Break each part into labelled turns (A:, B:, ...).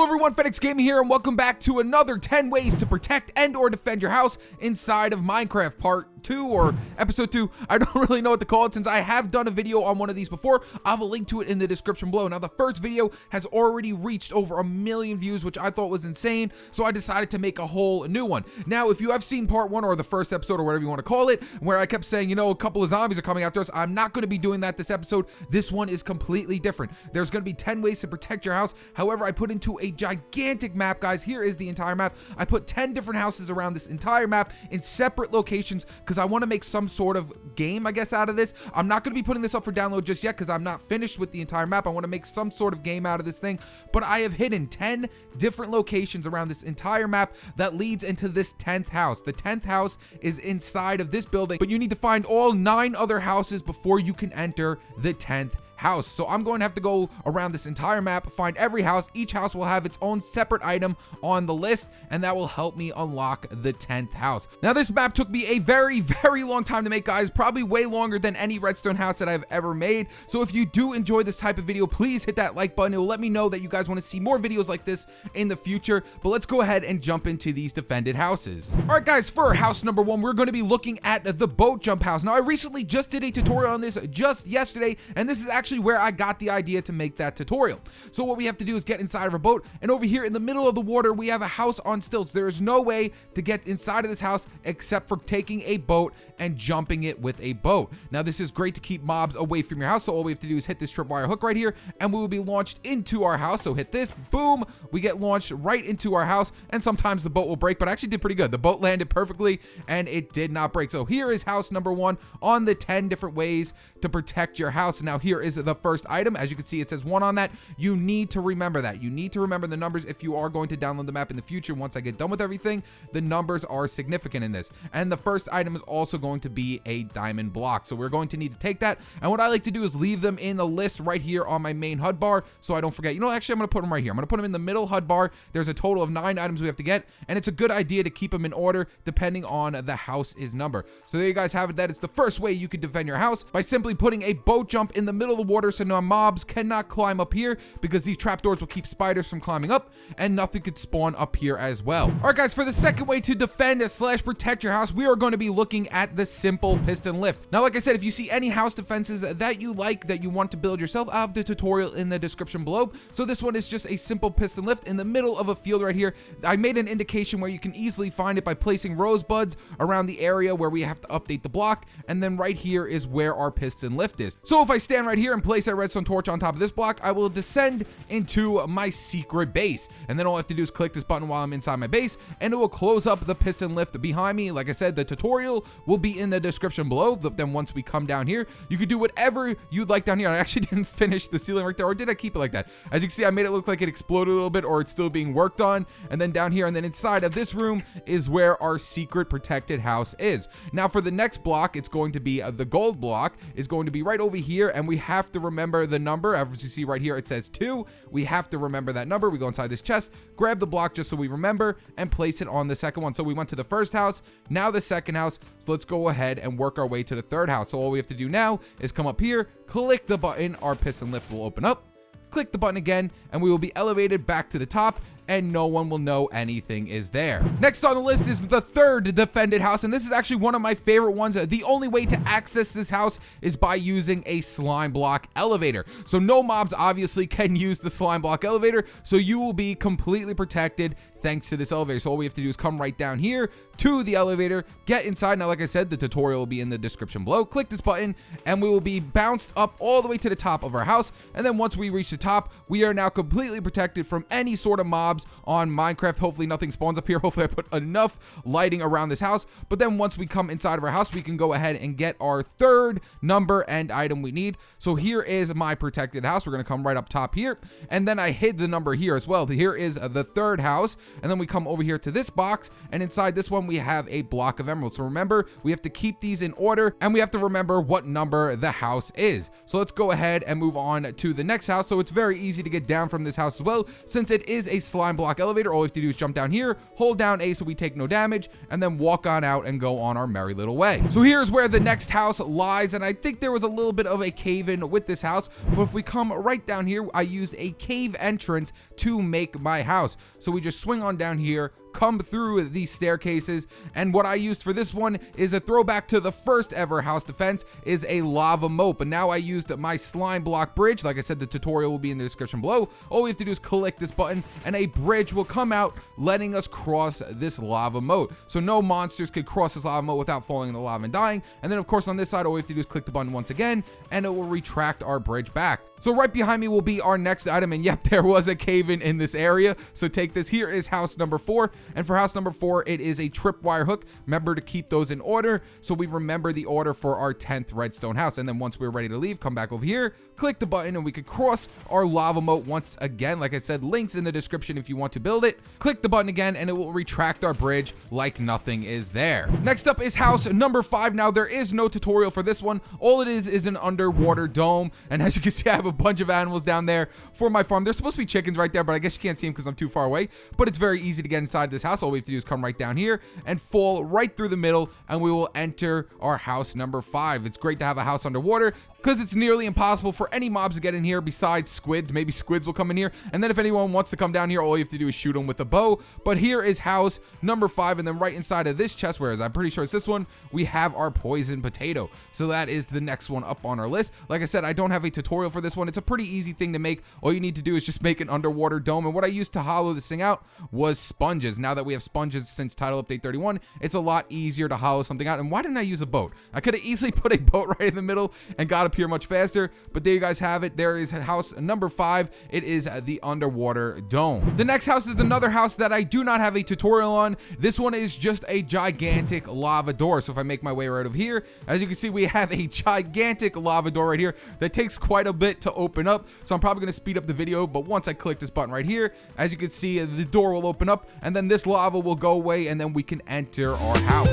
A: Hello everyone, FedEx Gaming here, and welcome back to another 10 ways to protect and or defend your house inside of Minecraft part 2 or episode 2. I don't really know what to call it since I have done a video on one of these before. I'll have a link to it in the description below. Now the first video has already reached over 1 million views, which I thought was insane, so I decided to make a whole new one. Now if you have seen part 1 or the first episode or whatever you want to call it, where I kept saying, you know, a couple of zombies are coming after us, I'm not going to be doing that this episode. This one is completely different. There's going to be 10 ways to protect your house. However, I put into a gigantic map, guys. Here is the entire map. I put 10 different houses around this entire map in separate locations because I want to make some sort of game, I guess, out of this. I'm not going to be putting this up for download just yet because I'm not finished with the entire map. I want to make some sort of game out of this thing, but I have hidden 10 different locations around this entire map that leads into this 10th house. The 10th house is inside of this building, but you need to find all 9 other houses before you can enter the 10th house. So I'm going to have to go around this entire map, find every house. Each house will have its own separate item on the list, and that will help me unlock the 10th house. Now this map took me a very long time to make, guys, probably way longer than any redstone house that I've ever made. So if you do enjoy this type of video, please hit that like button. It will let me know that you guys want to see more videos like this in the future. But let's go ahead and jump into these defended houses. All right, guys, for house number 1, we're going to be looking at the boat jump house. Now I recently just did a tutorial on this just yesterday, and this is actually where I got the idea to make that tutorial. So what we have to do is get inside of a boat, and over here in the middle of the water we have a house on stilts. There is no way to get inside of this house except for taking a boat and jumping it with a boat. Now this is great to keep mobs away from your house, so all we have to do is hit this tripwire hook right here and we will be launched into our house. So hit this, boom, we get launched right into our house, and sometimes the boat will break, but I actually did pretty good. The boat landed perfectly and it did not break. So here is house number 1 on the 10 different ways to protect your house. Now here is the first item. As you can see, it says 1 on that. You need to remember that. You need to remember the numbers if you are going to download the map in the future. Once I get done with everything, the numbers are significant in this. And the first item is also going to be a diamond block. So we're going to need to take that. And what I like to do is leave them in the list right here on my main HUD bar so I don't forget. You know, actually, I'm going to put them right here. I'm going to put them in the middle HUD bar. There's a total of 9 items we have to get, and it's a good idea to keep them in order depending on the house's number. So there you guys have it. That is the first way you could defend your house, by simply putting a boat jump in the middle of the water so no mobs cannot climb up here, because these trapdoors will keep spiders from climbing up, and nothing could spawn up here as well. All right, guys, for the second way to defend / protect your house, we are going to be looking at the simple piston lift. Now, like I said, if you see any house defenses that you like, that you want to build yourself, I have the tutorial in the description below. So this one is just a simple piston lift in the middle of a field right here. I made an indication where you can easily find it by placing rosebuds around the area where we have to update the block, and then right here is where our piston lift is. So if I stand right here and place a redstone torch on top of this block, I will descend into my secret base, and then all I have to do is click this button while I'm inside my base, and it will close up the piston lift behind me. Like I said, the tutorial will be in the description below. But then once we come down here, you could do whatever you'd like down here. I actually didn't finish the ceiling right there, or did I keep it like that? As you can see, I made it look like it exploded a little bit, or it's still being worked on. And then down here, and then inside of this room is where our secret protected house is. Now for the next block, it's going to be the gold block is going to be right over here, and we have to remember the number. As you see right here, it says 2. We have to remember that number. We go inside this chest, grab the block just so we remember, and place it on the second one. So we went to the first house, now the second house. So let's go ahead and work our way to the third house. So all we have to do now is come up here, click the button, our piston lift will open up, click the button again, and we will be elevated back to the top, and no one will know anything is there. Next on the list is the third defended house, and this is actually one of my favorite ones. The only way to access this house is by using a slime block elevator. So no mobs obviously can use the slime block elevator, so you will be completely protected thanks to this elevator. So all we have to do is come right down here to the elevator, get inside. Now, like I said, the tutorial will be in the description below. Click this button, and we will be bounced up all the way to the top of our house. And then once we reach the top, we are now completely protected from any sort of mobs on Minecraft. Hopefully nothing spawns up here. Hopefully I put enough lighting around this house. But then once we come inside of our house, we can go ahead and get our third number and item we need. So here is my protected house. We're going to come right up top here, and then I hid the number here as well. Here is the third house, and then we come over here to this box, and inside this one we have a block of emeralds. So remember, we have to keep these in order, and we have to remember what number the house is. So let's go ahead and move on to the next house. So it's very easy to get down from this house as well, since it is a slide slime block elevator. All we have to do is jump down here, hold down A so we take no damage, and then walk on out and go on our merry little way. So here's where the next house lies, and I think there was a little bit of a cave in with this house, but if we come right down here, I used a cave entrance to make my house. So we just swing on down here, come through these staircases, and what I used for this one is a throwback to the first ever house defense, is a lava moat. But now I used my slime block bridge. Like I said, the tutorial will be in the description below. All we have to do is click this button and a bridge will come out, letting us cross this lava moat. So no monsters could cross this lava moat without falling in the lava and dying. And then of course on this side, all we have to do is click the button once again and it will retract our bridge back. So right behind me will be our next item, and yep, there was a cave in this area. So take this. Here is house number 4, and for house number 4, it is a tripwire hook. Remember to keep those in order, so we remember the order for our 10th redstone house. And then once we're ready to leave, come back over here, click the button, and we could cross our lava moat once again. Like I said, links in the description if you want to build it. Click the button again, and it will retract our bridge like nothing is there. Next up is house number 5. Now there is no tutorial for this one. All it is an underwater dome, and as you can see, I have a bunch of animals down there for my farm. There's supposed to be chickens right there, but I guess you can't see them because I'm too far away. But it's very easy to get inside this house. All we have to do is come right down here and fall right through the middle, and we will enter our house number 5. It's great to have a house underwater because it's nearly impossible for any mobs to get in here besides squids. Maybe squids will come in here, and then if anyone wants to come down here, all you have to do is shoot them with a bow. But here is house number 5, and then right inside of this chest, whereas I'm pretty sure it's this one, we have our poison potato. So that is the next one up on our list. Like I said, I don't have a tutorial for this one. It's a pretty easy thing to make. All you need to do is just make an underwater dome, and what I used to hollow this thing out was sponges. Now that we have sponges since title update 31, it's a lot easier to hollow something out. And why didn't I use a boat? I could have easily put a boat right in the middle and got up here much faster, but there you guys have it. There is house number 5. It is the underwater dome. The next house is another house that I do not have a tutorial on. This one is just a gigantic lava door. So if I make my way right over here, as you can see, we have a gigantic lava door right here that takes quite a bit to open up. So I'm probably going to speed up the video, but once I click this button right here, as you can see, the door will open up and then this lava will go away and then we can enter our house.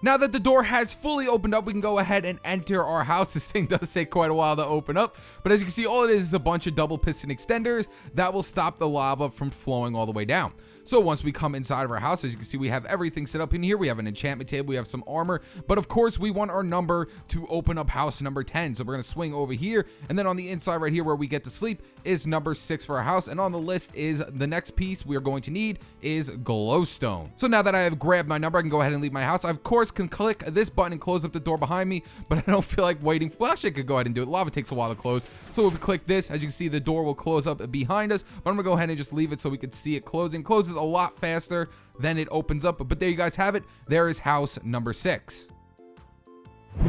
A: Now that the door has fully opened up, we can go ahead and enter our house. This thing does take quite a while to open up, but as you can see, all it is a bunch of double piston extenders that will stop the lava from flowing all the way down. So once we come inside of our house, as you can see, we have everything set up in here. We have an enchantment table, we have some armor, but of course we want our number to open up house number 10. So we're going to swing over here, and then on the inside right here where we get to sleep is number 6 for our house. And on the list is the next piece we are going to need is glowstone. So now that I have grabbed my number, I can go ahead and leave my house. I of course can click this button and close up the door behind me, but I don't feel like waiting. Well, actually I could go ahead and do it. Lava takes a while to close. So if we click this, as you can see, the door will close up behind us, but I'm gonna go ahead and just leave it so we can see it closing. Closes a lot faster than it opens up, but there you guys have it. There is house number 6.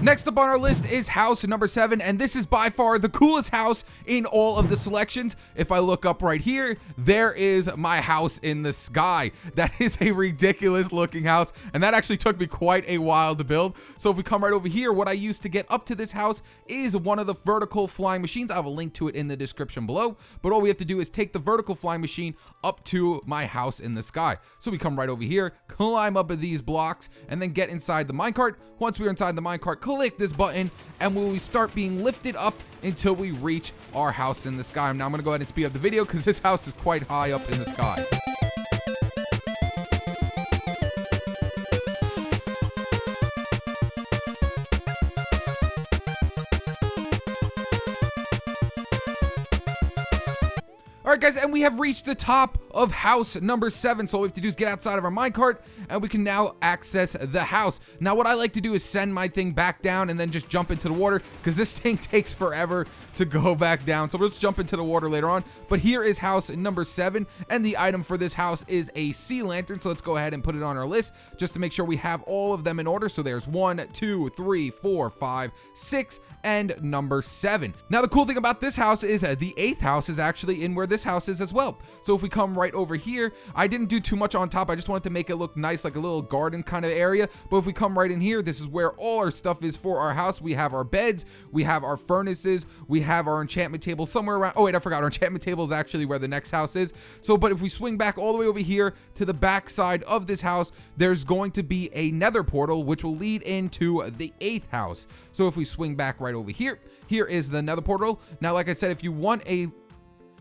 A: Next up on our list is house number 7, and this is by far the coolest house in all of the selections. If I look up right here, there is my house in the sky. That is a ridiculous looking house, and that actually took me quite a while to build. So if we come right over here, what I used to get up to this house is one of the vertical flying machines. I have a link to it in the description below, but all we have to do is take the vertical flying machine up to my house in the sky. So we come right over here, climb up these blocks, and then get inside the minecart. Once we're inside the minecart, click this button and we will start being lifted up until we reach our house in the sky. Now I'm going to go ahead and speed up the video because this house is quite high up in the sky. All right, guys, and we have reached the top of house number 7. So all we have to do is get outside of our minecart, and we can now access the house. Now, what I like to do is send my thing back down and then just jump into the water because this thing takes forever to go back down. So let's jump into the water later on. But here is house number 7, and the item for this house is a sea lantern. So let's go ahead and put it on our list just to make sure we have all of them in order. So there's 1, 2, 3, 4, 5, 6, and number 7. Now the cool thing about this house is the 8th house is actually in where this house is as well. So if we come right over here, I didn't do too much on top. I just wanted to make it look nice, like a little garden kind of area. But if we come right in here, this is where all our stuff is for our house. We have our beds, we have our furnaces, we have our enchantment table somewhere around. Oh wait, I forgot, our enchantment table is actually where the next house is. So but if we swing back all the way over here to the back side of this house, there's going to be a nether portal which will lead into the 8th house. So if we swing back right over here, here is the nether portal. Now like I said, if you wanted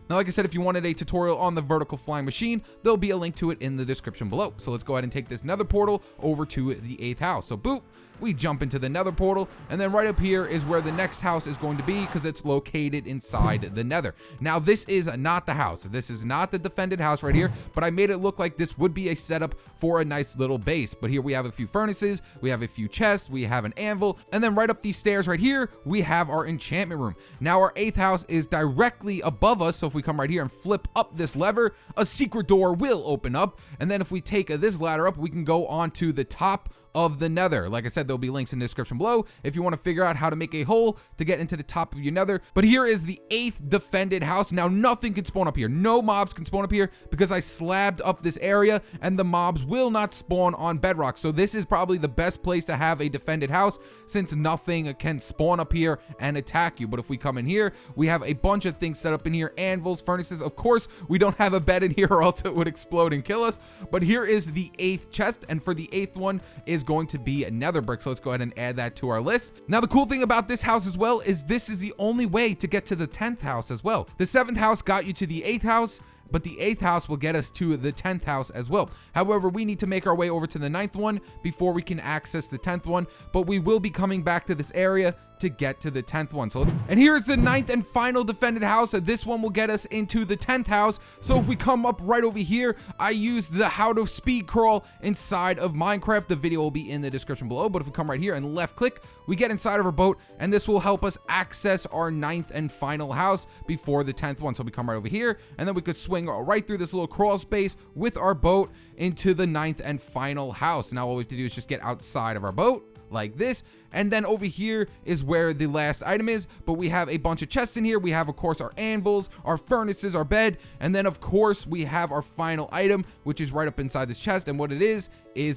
A: a tutorial on the vertical flying machine, there'll be a link to it in the description below. So let's go ahead and take this nether portal over to the 8th house. So boop, we jump into the nether portal, and then right up here is where the next house is going to be because it's located inside the nether. Now this is not the house. This is not the defended house right here, but I made it look like this would be a setup for a nice little base. But here we have a few furnaces, we have a few chests, we have an anvil, and then right up these stairs right here, we have our enchantment room. Now our 8th house is directly above us, so if we come right here and flip up this lever, a secret door will open up, and then if we take this ladder up, we can go onto the top of the nether. Like I said, there'll be links in the description below if you want to figure out how to make a hole to get into the top of your nether. But here is the 8th defended house. Now nothing can spawn up here, no mobs can spawn up here because I slabbed up this area and the mobs will not spawn on bedrock. So this is probably the best place to have a defended house since nothing can spawn up here and attack you. But if we come in here, we have a bunch of things set up in here, anvils, furnaces. Of course we don't have a bed in here or else it would explode and kill us. But here is the 8th chest, and for the 8th one is going to be a nether brick. So let's go ahead and add that to our list. Now the cool thing about this house as well is this is the only way to get to the 10th house as well. The 7th house got you to the 8th house, but the 8th house will get us to the 10th house as well. However, we need to make our way over to the 9th one before we can access the 10th one, but we will be coming back to this area to get to the 10th one. So and here's the 9th and final defended house. This one will get us into the 10th house. So if we come up right over here, I used the how to speed crawl inside of Minecraft. The video will be in the description below, but if we come right here and left click, we get inside of our boat, and this will help us access our 9th and final house before the 10th one. So we come right over here, and then we could swing right through this little crawl space with our boat into the 9th and final house. Now all we have to do is just get outside of our boat like this, and then over here is where the last item is. But we have a bunch of chests in here. We have, of course, our anvils, our furnaces, our bed, and then of course we have our final item, which is right up inside this chest, and what it is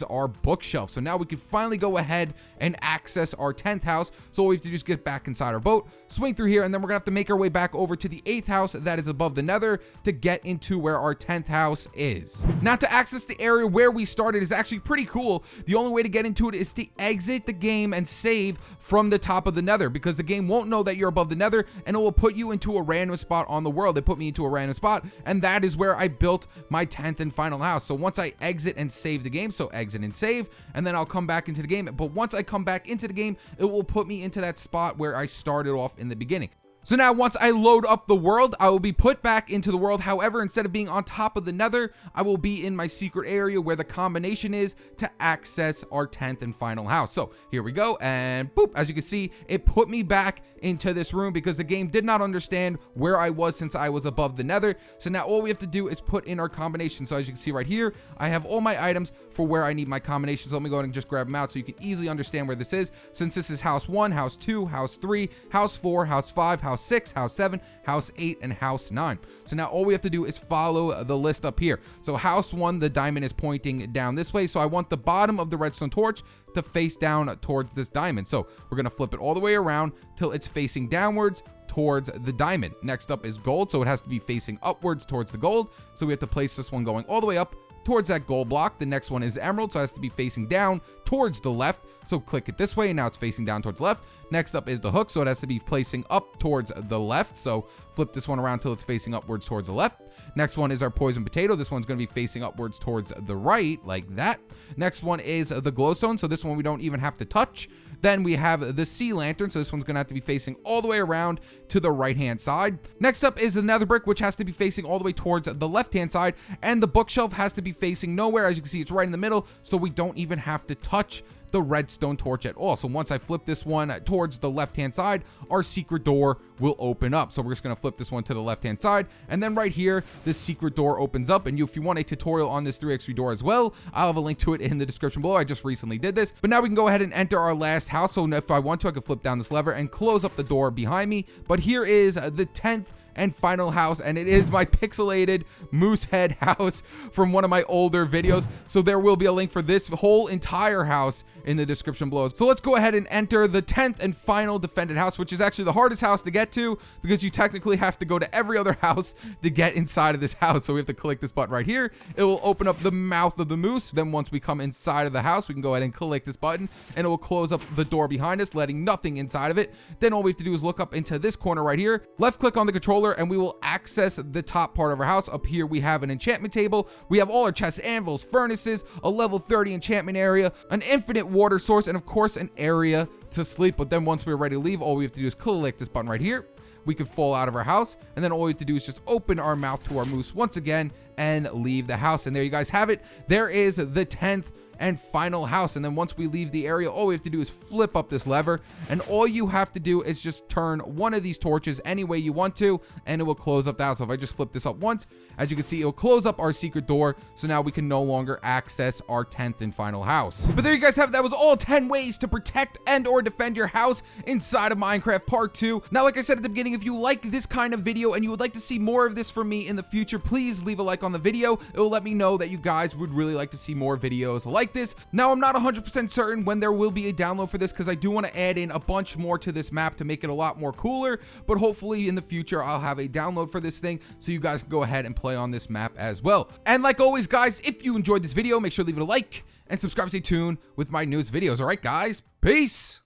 A: our bookshelf. So now we can finally go ahead and access our 10th house. So all we have to do is get back inside our boat, swing through here, and then we're gonna have to make our way back over to the 8th house that is above the nether to get into where our 10th house is. Now to access the area where we started is actually pretty cool. The only way to get into it is to exit the game and save from the top of the nether, because the game won't know that you're above the nether and it will put you into a random spot on the world. It put me into a random spot, and that is where I built my 10th and final house. So once I exit and save the game, so exit and save, and then I'll come back into the game. But once I come back into the game, it will put me into that spot where I started off in the beginning. So now once I load up the world, I will be put back into the world. However, instead of being on top of the nether, I will be in my secret area where the combination is to access our 10th and final house. So here we go, and boop, as you can see, it put me back into this room because the game did not understand where I was since I was above the nether. So now all we have to do is put in our combination. So as you can see right here, I have all my items for where I need my combinations. So let me go ahead and just grab them out so you can easily understand where this is. Since this is house 1, house 2, house 3, house 4, house 5, house 6, house 7, house 8, and house 9. So now all we have to do is follow the list up here. So house 1, the diamond is pointing down this way. So I want the bottom of the redstone torch to face down towards this diamond. So we're going to flip it all the way around till it's facing downwards towards the diamond. Next up is gold. So it has to be facing upwards towards the gold. So we have to place this one going all the way up towards that gold block. The next one is emerald, so it has to be facing down towards the left. So click it this way, and now it's facing down towards the left. Next up is the hook, so it has to be placing up towards the left. So flip this one around till it's facing upwards towards the left. Next one is our poison potato. This one's going to be facing upwards towards the right, like that. Next one is the glowstone, so this one we don't even have to touch. Then we have the sea lantern, so this one's going to have to be facing all the way around to the right-hand side. Next up is the nether brick, which has to be facing all the way towards the left-hand side, and the bookshelf has to be facing nowhere. As you can see, it's right in the middle, so we don't even have to touch the redstone torch at all. So once I flip this one towards the left-hand side, our secret door will open up. So we're just going to flip this one to the left-hand side, and then right here, this secret door opens up. And if you want a tutorial on this 3x3 door as well, I'll have a link to it in the description below. I just recently did this. But now we can go ahead and enter our last house. So if I want to, I can flip down this lever and close up the door behind me. But here is the 10th and final house, and it is my pixelated moose head house from one of my older videos. So there will be a link for this whole entire house in the description below. So let's go ahead and enter the 10th and final defended house, which is actually the hardest house to get to, because you technically have to go to every other house to get inside of this house. So we have to click this button right here. It will open up the mouth of the moose. Then once we come inside of the house, we can go ahead and click this button, and it will close up the door behind us, letting nothing inside of it. Then all we have to do is look up into this corner right here, left click on the controller, and we will access the top part of our house. Up here we have an enchantment table. We have all our chests, anvils, furnaces, a level 30 enchantment area, an infinite water source, and of course an area to sleep. But then once we're ready to leave, all we have to do is click this button right here. We can fall out of our house, and then all we have to do is just open our mouth to our moose once again and leave the house. And there you guys have it. There is the 10th and final house. And then once we leave the area, all we have to do is flip up this lever, and all you have to do is just turn one of these torches any way you want to, and it will close up the house. So if I just flip this up once, as you can see, it will close up our secret door. So now we can no longer access our 10th and final house. But there you guys have it. That was all 10 ways to protect and or defend your house inside of Minecraft Part 2. Now, like I said at the beginning, if you like this kind of video and you would like to see more of this from me in the future, please leave a like on the video. It will let me know that you guys would really like to see more videos like this. Now, I'm not 100% certain when there will be a download for this, because I do want to add in a bunch more to this map to make it a lot more cooler, but hopefully in the future I'll have a download for this thing so you guys can go ahead and play on this map as well. And like always, guys, if you enjoyed this video, make sure to leave it a like and subscribe to stay tuned with my newest videos. All right, guys, peace.